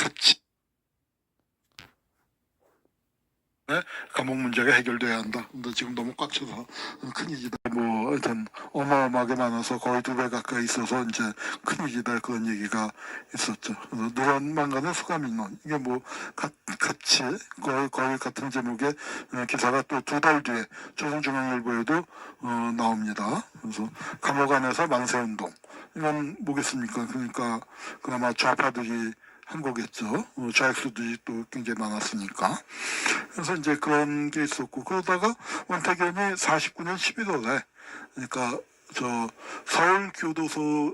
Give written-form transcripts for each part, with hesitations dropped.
같이 감옥 문제가 해결돼야 한다. 근데 지금 너무 꽉 차서 큰일이다. 뭐 하여튼 어마어마하게 많아서 거의 2배 가까이 있어서 이제 큰일이다 그런 얘기가 있었죠. 그래서 누런만 가는 수감인원 이게 뭐 같이 거의 같은 제목의 기사가 또 2달 뒤에 조선중앙일보에도 나옵니다. 그래서 감옥 안에서 만세운동 이건 뭐겠습니까? 그러니까 그나마 좌파들이 한 거겠죠. 좌익수들이 또 굉장히 많았으니까. 그래서 이제 그런 게 있었고, 그러다가 원태견이 49년 11월에, 그러니까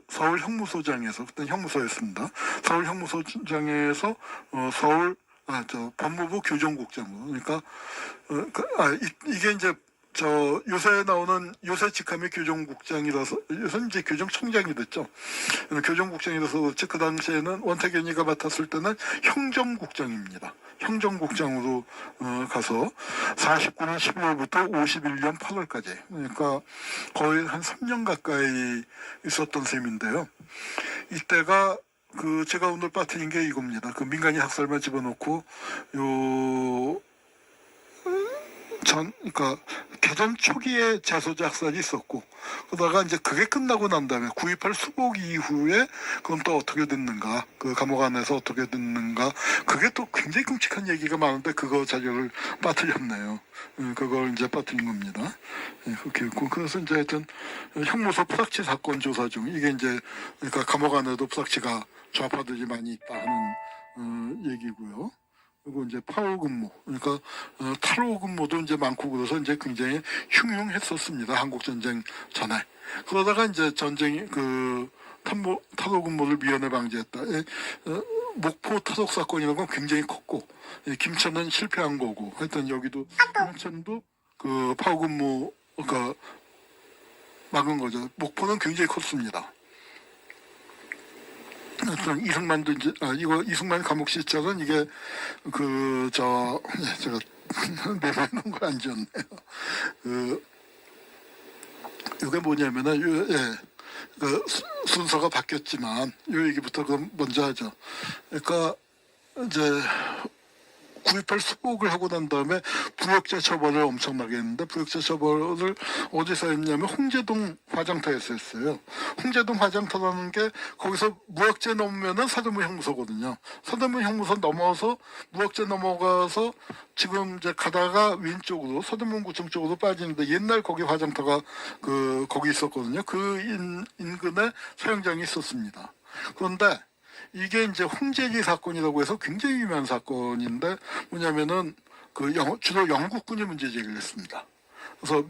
서울 형무소장에서, 그때 형무소였습니다. 서울 형무소장에서 법무부 교정국장으로, 그러니까 이게 이제 요새 나오는 요새 직함이 교정국장이라서 요새 이제 교정청장이 됐죠. 교정국장이라서 그렇지 그 당시에는 원태견이가 맡았을 때는 형정국장입니다. 형정국장으로 가서 49년 12월부터 51년 8월까지 그러니까 거의 한 3년 가까이 있었던 셈인데요. 이때가 제가 오늘 빠뜨린 게 이겁니다. 민간인 학살만 집어넣고 그러니까 개전 초기에 자소자 학살이 있었고 그러다가 이제 그게 끝나고 난 다음에 9.28 수복 이후에 그럼 또 어떻게 됐는가 감옥 안에서 어떻게 됐는가 그게 또 굉장히 끔찍한 얘기가 많은데 그거 자료를 빠뜨렸네요. 그걸 이제 빠뜨린 겁니다. 그렇게 했고 그래서 이제 하여튼 형무소 푸삭치 사건 조사 중 이게 이제 그러니까 감옥 안에도 푸삭치가 좌파들이 많이 있다 하는 얘기고요. 그리고 이제 파호 근무, 그러니까 탈호 근무도 이제 많고 그래서 이제 굉장히 흉흉했었습니다. 한국 전쟁 전에. 그러다가 이제 전쟁이 탈호 근무를 미연에 방지했다. 목포 타독 사건이라는 건 굉장히 컸고, 김천은 실패한 거고, 하여튼 여기도 김천도 파호 근무 막은 거죠. 목포는 굉장히 컸습니다. 이승만도 이제 이승만 감옥 시작은 이게 제가 내려놓은 거 안 지웠네요. 이게 뭐냐면은 순서가 바뀌었지만 이 얘기부터 그럼 먼저 하죠. 그러니까 이제 9.28 수복을 하고 난 다음에 부역자 처벌을 엄청나게 했는데 부역자 처벌을 어디서 했냐면 홍제동 화장터에서 했어요. 홍제동 화장터라는 게 거기서 무역재 넘으면은 서대문 형무소거든요. 서대문 형무소 넘어서 무역재 넘어가서 지금 이제 가다가 왼쪽으로 서대문구청 쪽으로 빠지는데 옛날 거기 화장터가 거기 있었거든요. 인근에 사형장이 있었습니다. 그런데 이게 이제 홍제기 사건이라고 해서 굉장히 유명한 사건인데 뭐냐면은 주로 영국군이 문제 제기를 했습니다. 그래서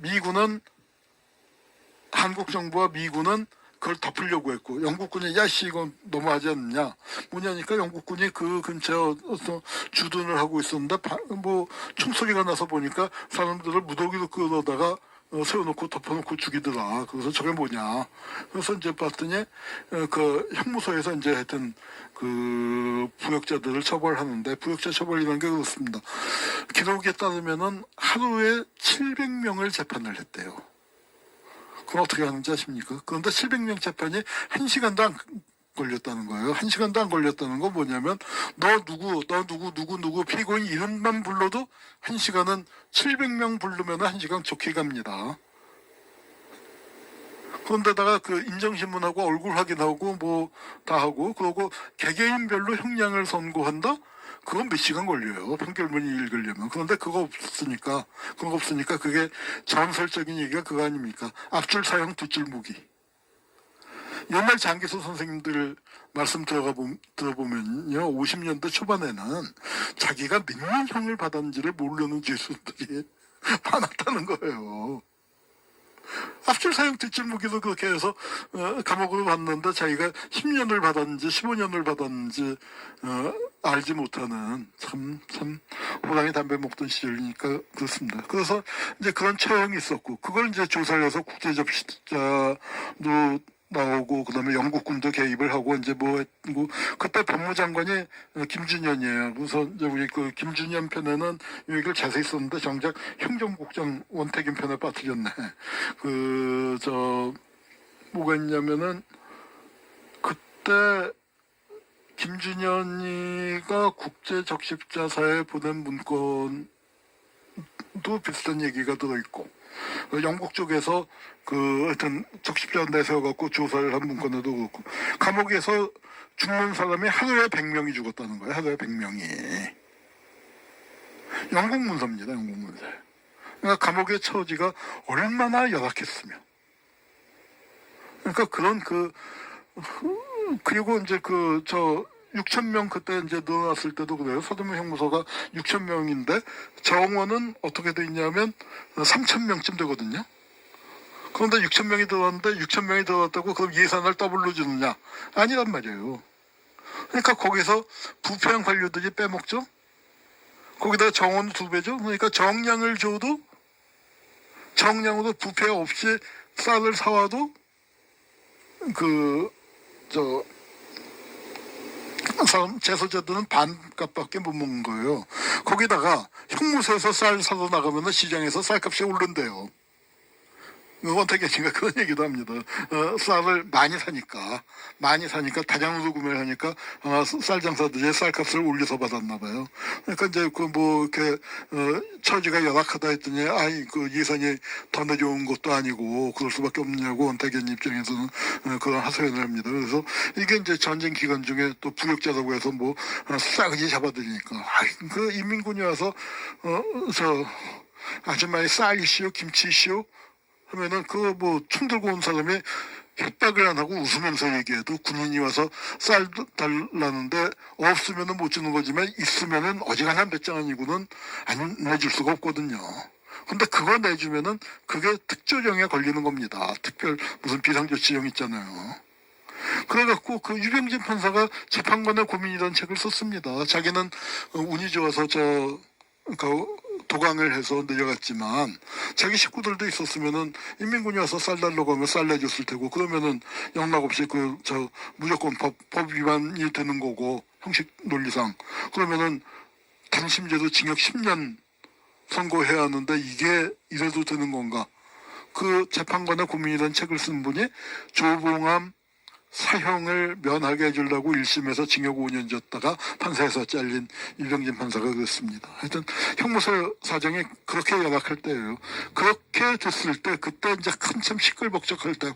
한국 정부와 미군은 그걸 덮으려고 했고 영국군이 야씨 이건 너무하지 않느냐 뭐냐니까 영국군이 그 근처에서 주둔을 하고 있었는데 뭐 총소리가 나서 보니까 사람들을 무더기로 끌어다가 세워놓고 덮어놓고 죽이더라. 그래서 저게 뭐냐. 그래서 이제 봤더니 형무소에서 이제 하여튼 부역자들을 처벌하는데 부역자 처벌이라는 게 그렇습니다. 기록에 따르면은 하루에 700명을 재판을 했대요. 그럼 어떻게 하는지 아십니까? 그런데 700명 재판이 1시간도 안 걸렸다는 거예요. 1시간도 안 걸렸다는 건 뭐냐면 너 누구 피고인 이름만 불러도 1시간은 700명 부르면 1시간 좋게 갑니다. 그런데다가 인정신문하고 얼굴 확인하고 뭐 다 하고 그러고 개개인별로 형량을 선고한다? 그건 몇 시간 걸려요. 판결문이 읽으려면. 그런데 그거 없으니까 그게 전설적인 얘기가 그거 아닙니까? 앞줄 사형 뒷줄 무기. 옛날 장기수 선생님들 말씀 들어보면요. 50년대 초반에는 자기가 몇 년 형을 받았는지를 모르는 교수들이 많았다는 거예요. 앞줄 사형 뒷줄 무기도 그렇게 해서 감옥으로 갔는데 자기가 10년을 받았는지 15년을 받았는지 알지 못하는 참 호랑이 담배 먹던 시절이니까 그렇습니다. 그래서 이제 그런 처형이 있었고 그걸 이제 조사를 해서 국제접시자도 나오고 그다음에 영국군도 개입을 하고 이제 그때 법무장관이 김준현이에요. 그래서 이제 우리 김준현 편에는 이 얘기를 자세히 썼는데 정작 형정국장 원태균 편에 빠뜨렸네. 뭐가 있냐면은 그때 김준현이가 국제적십자사에 보낸 문건도 비슷한 얘기가 들어있고, 영국 쪽에서 하여튼 적십자 내세워갖고 조사를 한 문건에도 그렇고, 감옥에서 죽는 사람이 하루에 100명이 죽었다는 거예요. 하루에 100명이. 영국 문서입니다. 영국 문서. 그러니까 감옥의 처지가 얼마나 열악했으면. 그러니까 그런 그리고 이제 6,000명 그때 이제 넣어놨을 때도 그래요. 서대문 형무소가 6,000명인데 정원은 어떻게 돼 있냐면 3,000명쯤 되거든요. 그런데 6,000명이 들어왔는데 6,000명이 들어왔다고 그럼 예산을 더블로 주느냐? 아니란 말이에요. 그러니까 거기서 부패한 관료들이 빼먹죠. 거기다가 정원 2배죠. 그러니까 정량을 줘도 정량으로 부패 없이 쌀을 사와도 재소자들은 반값밖에 못 먹는 거예요. 거기다가 형무소에서 쌀 사러 나가면 시장에서 쌀값이 오른대요. 원탁이가 그런 얘기도 합니다. 쌀을 많이 사니까 다량으로 구매를 하니까 쌀 장사들이 쌀값을 올려서 받았나 봐요. 그러니까 이제 이렇게 처지가 열악하다 했더니 예산이 더 내려온 것도 아니고 그럴 수밖에 없냐고 원탁이님 입장에서는 그런 하소연을 합니다. 그래서 이게 이제 전쟁 기간 중에 또 부역자라고 해서 싸그지 잡아들이니까 그 인민군이 와서 아줌마의 쌀 이슈 김치 이슈 하면은 총 들고 온 사람이 협박을 안 하고 웃으면서 얘기해도 군인이 와서 쌀 달라는데 없으면은 못 주는 거지만 있으면은 어지간한 몇 장 아니고는 안 내줄 수가 없거든요. 근데 그거 내주면은 그게 특조령에 걸리는 겁니다. 특별 무슨 비상조치령 있잖아요. 그래갖고 유병진 판사가 재판관의 고민이라는 책을 썼습니다. 자기는 운이 좋아서 도강을 해서 내려갔지만 자기 식구들도 있었으면은 인민군이 와서 쌀 달라고 하면 쌀 내줬을 테고 그러면은 영락 없이 무조건 법 위반이 되는 거고 형식 논리상 그러면은 단심제도 징역 10년 선고해야 하는데 이게 이래도 되는 건가? 그 재판관의 고민이라는 책을 쓴 분이 조봉암 사형을 면하게 해주려고 1심에서 징역 5년 줬다가 판사에서 잘린 유병진 판사가 그랬습니다. 하여튼 형무소 사정이 그렇게 열악할 때예요. 그렇게 됐을 때 그때 이제 한참 시끌벅적할 때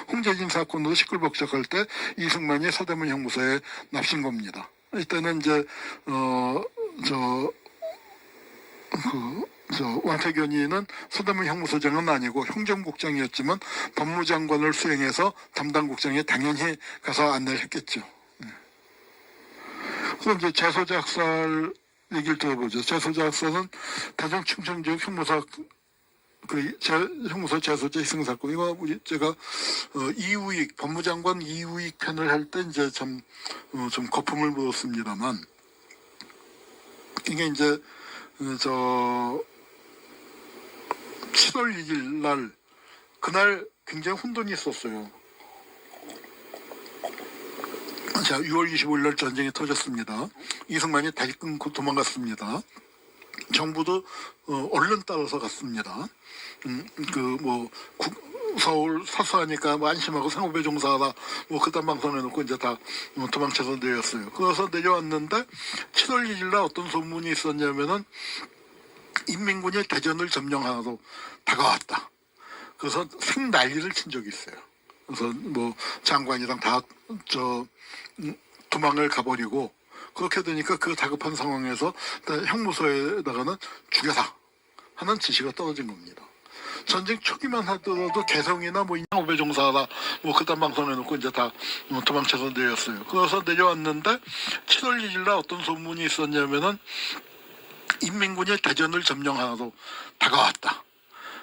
홍재진 사건으로 시끌벅적할 때 이승만이 서대문 형무소에 납신 겁니다. 이때는 이제 왕태견이는 서대문 형무소장은 아니고 행정국장이었지만 법무장관을 수행해서 담당국장이 당연히 가서 안내를 했겠죠. 그럼 이제 재소자 학살 얘기를 들어보죠. 재소자 학살은 대전 충청 지역 형무소 형무소 재소자 희생 사건 이거 제가 이우익 법무장관 이우익 편을 할 때 이제 좀 거품을 물었습니다만 이게 이제 7월 1일 날 그날 굉장히 혼돈이 있었어요. 자, 6월 25일 날 전쟁이 터졌습니다. 이승만이 다리 끊고 도망갔습니다. 정부도 얼른 따라서 갔습니다. 서울 사수하니까 안심하고 상업에 종사하라 그딴 방송해놓고 이제 다 도망쳐서 내렸어요. 그래서 내려왔는데 7월 1일 날 어떤 소문이 있었냐면은 인민군이 대전을 점령하러 다가왔다. 그래서 생난리를 친 적이 있어요. 그래서 장관이랑 다 도망을 가버리고 그렇게 되니까 그 다급한 상황에서 형무소에다가는 죽여라 하는 지시가 떨어진 겁니다. 전쟁 초기만 하더라도 개성이나 상업에 종사하라 그딴 방송해놓고 이제 다 도망쳐서 내렸어요. 그래서 내려왔는데 7월 1일 날 어떤 소문이 있었냐면은 인민군이 대전을 점령하러 다가왔다.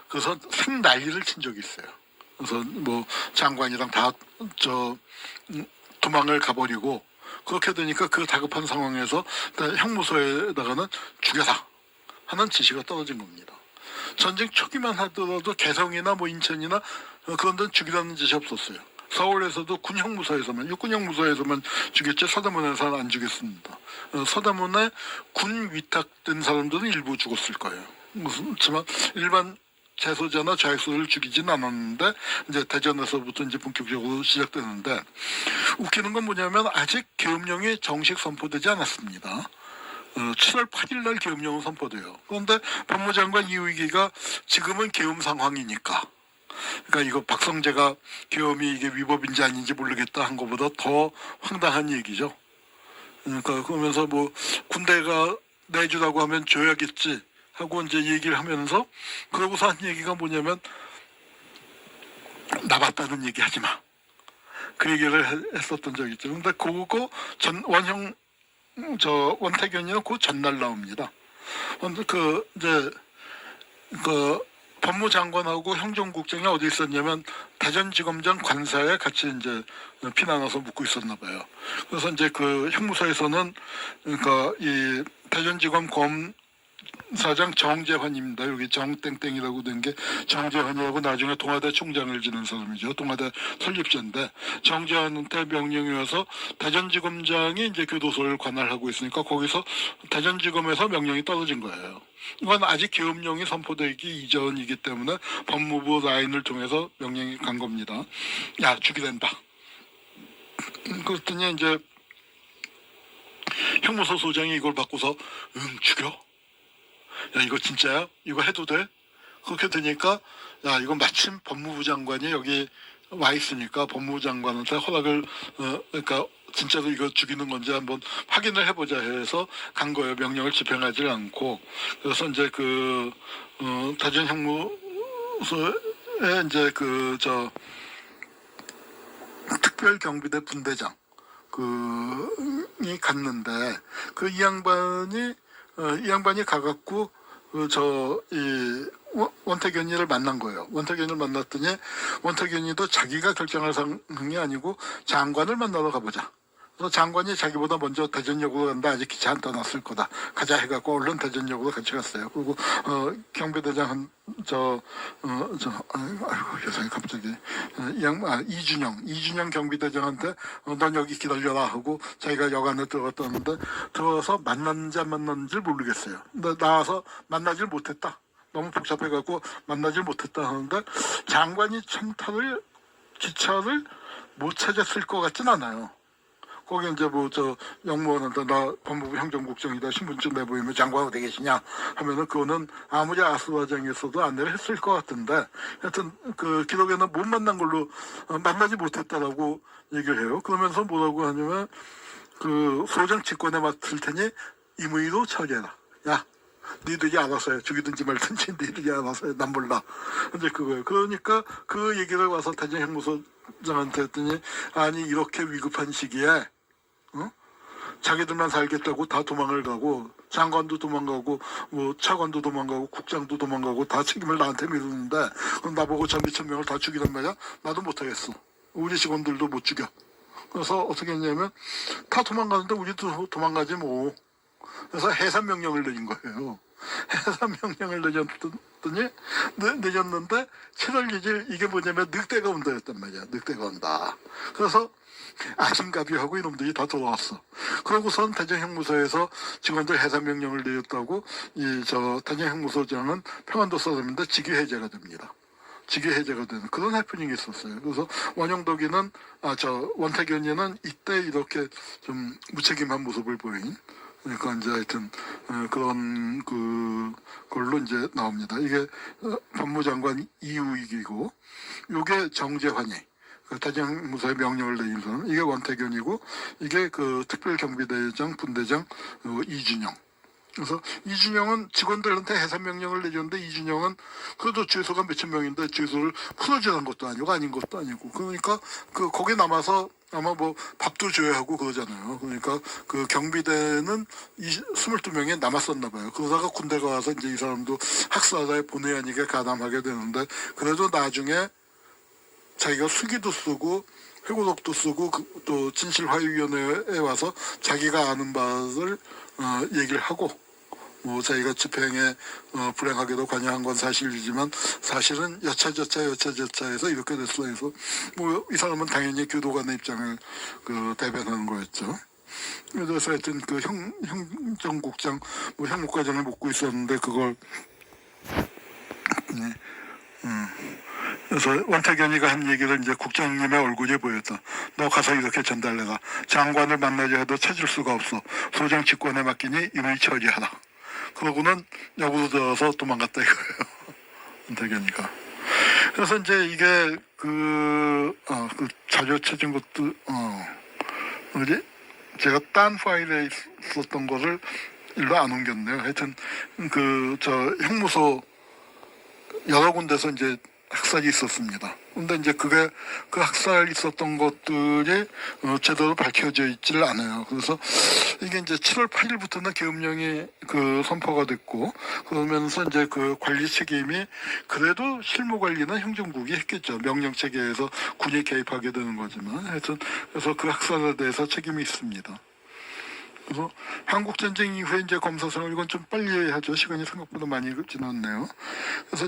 그래서 생난리를 친 적이 있어요. 그래서 장관이랑 다 도망을 가버리고 그렇게 되니까 그 다급한 상황에서 형무소에다가는 죽여라 하는 지시가 떨어진 겁니다. 전쟁 초기만 하더라도 개성이나 인천이나 그런 데는 죽이라는 짓이 없었어요. 서울에서도 육군 형무소에서만 죽였지 서대문에서는 안 죽였습니다. 서대문에 군 위탁된 사람들은 일부 죽었을 거예요. 그렇지만 일반 재소자나 좌익수를 죽이진 않았는데 이제 대전에서부터 이제 본격적으로 시작되는데 웃기는 건 뭐냐면 아직 계엄령이 정식 선포되지 않았습니다. 7월 8일 날 계엄령은 선포돼요. 그런데 법무장관 이의기가 지금은 계엄 상황이니까, 그러니까 이거 박성재가 계엄이 이게 위법인지 아닌지 모르겠다 한 것보다 더 황당한 얘기죠. 그러니까 그러면서 뭐 군대가 내주라고 하면 줘야겠지 하고 이제 얘기를 하면서, 그러고서 한 얘기가 뭐냐면 나봤다는 얘기 하지 마. 그 얘기를 했었던 적이 있죠. 근데 그거 원태견이는 그 전날 나옵니다. 근데 이제 법무장관하고 행정국장이 어디 있었냐면 대전지검장 관사에 같이 이제 피난와서 묵고 있었나 봐요. 그래서 이제 그 형무소에서는 그러니까 이 대전지검 검사장 정재환입니다. 여기 정땡땡이라고 된 게 정재환이라고 나중에 동아대 총장을 지낸 사람이죠. 동아대 설립자인데 정재환한테 명령이 와서 대전지검장이 이제 교도소를 관할하고 있으니까 거기서 대전지검에서 명령이 떨어진 거예요. 이건 아직 계엄령이 선포되기 이전이기 때문에 법무부 라인을 통해서 명령이 간 겁니다. 야, 죽이된다. 그랬더니 이제 형무소 소장이 이걸 받고서 죽여? 야, 이거 진짜야? 이거 해도 돼? 그렇게 되니까 야, 이거 마침 법무부 장관이 여기 와 있으니까 법무부 장관한테 허락을 그러니까 진짜로 이거 죽이는 건지 한번 확인을 해보자 해서 간 거예요. 명령을 집행하지 않고. 그래서 이제 대전 형무소에 이제 특별 경비대 분대장 이 갔는데 이 양반이 가갖고 원태견이를 만난 거예요. 원태견을 만났더니 원태견이도 자기가 결정할 상황이 아니고 장관을 만나러 가보자. 그래서 장관이 자기보다 먼저 대전역으로 간다. 아직 기차 안 떠났을 거다. 가자 해갖고 얼른 대전역으로 같이 갔어요. 그리고 경비대장은 아이고 세상에 갑자기 이준영 경비대장한테 넌 여기 기다려라 하고 자기가 역 안에 들어갔다는데 들어가서 만났는지 안 만났는지 모르겠어요. 근데 나와서 만나질 못했다. 너무 복잡해갖고 만나질 못했다 하는데 장관이 기차를 못 찾았을 것 같진 않아요. 거기 이제 영무원한테 나 법무부 행정국장이다 신분증 내보이면 장관 어디 계시냐 하면은 그거는 아무리 아수라장이었어도 안내를 했을 것 같은데 하여튼 기록에는 못 만난 걸로 만나지 못했다라고 얘기를 해요. 그러면서 뭐라고 하냐면 소장 직권에 맡을 테니 임의로 처리해라. 야, 니들이 알아서 해. 죽이든지 말든지 니들이 알아서 해. 난 몰라. 이제 그거예요. 그러니까 그 얘기를 와서 대전 형무소장한테 했더니 아니 이렇게 위급한 시기에 자기들만 살겠다고 다 도망을 가고 장관도 도망가고 뭐 차관도 도망가고 국장도 도망가고 다 책임을 나한테 미루는데 나보고 전비천 명을 다 죽이란 말이야. 나도 못하겠어. 우리 직원들도 못 죽여. 그래서 어떻게 했냐면 다 도망가는데 우리도 도망가지 뭐. 그래서 해산 명령을 내린 거예요. 해산 명령을 내렸는데 7월 2일 이게 뭐냐면 늑대가 온다였단 말이야. 늑대가 온다. 그래서 아침가비하고 이놈들이 다 돌아왔어. 그러고선 대전형무소에서 직원들 해산 명령을 내렸다고 대전 형무소장은 평안도 사람인데 직위 해제가 됩니다. 직위 해제가 되는 그런 해프닝이 있었어요. 그래서 원영덕이는 원태견이는 이때 이렇게 좀 무책임한 모습을 보인. 그러니까 이제 하여튼 그런 걸로 이제 나옵니다. 이게 법무장관 이우익이고, 요게 정재환이 대전무소의 명령을 내린 사람, 이게 원태견이고, 이게 특별경비대장 분대장 이준영. 그래서 이준영은 직원들한테 해산 명령을 내줬는데 이준영은 그래도 죄수가 몇천 명인데 죄수를 풀어주는 것도 아니고 아닌 것도 아니고 그러니까 거기 남아서 아마 뭐 밥도 줘야 하고 그러잖아요. 그러니까 경비대는 22명이 남았었나 봐요. 그러다가 군대가 와서 이제 이 사람도 학사다에 본의 아니게 가담하게 되는데 그래도 나중에 자기가 수기도 쓰고 회고록도 쓰고 또 진실화의위원회에 와서 자기가 아는 바를 얘기를 하고 뭐 자기가 집행에 불행하게도 관여한 건 사실이지만 사실은 여차저차해서 이렇게 됐어 해서 뭐 이 사람은 당연히 교도관의 입장을 대변하는 거였죠. 그래서 하여튼 행정국장 형무과장을 묻고 있었는데 그걸 그래서 원태견이가 한 얘기를 이제 국장님의 얼굴이 보였다. 너 가서 이렇게 전달해라. 장관을 만나려 해도 찾을 수가 없어. 소장 직권에 맡기니 이를 처리하라. 그러고는 여구도 들어서 도망갔다 이거예요. 원태견이가. 그래서 이제 이게 그 자료 찾은 것도 뭐지? 제가 딴 파일에 있었던 거를 일로 안 옮겼네요. 하여튼 형무소 여러 군데서 이제 학살이 있었습니다. 근데 이제 그 학살 있었던 것들이 제대로 밝혀져 있지를 않아요. 그래서 이게 이제 7월 8일부터는 계엄령이 선포가 됐고, 그러면서 이제 그 관리 책임이 그래도 실무 관리는 행정국이 했겠죠. 명령 체계에서 군이 개입하게 되는 거지만, 하여튼 그래서 그 학살에 대해서 책임이 있습니다. 그래서 한국전쟁 이후에 이제 검사생활 이건 좀 빨리 하죠. 시간이 생각보다 많이 지났네요. 그래서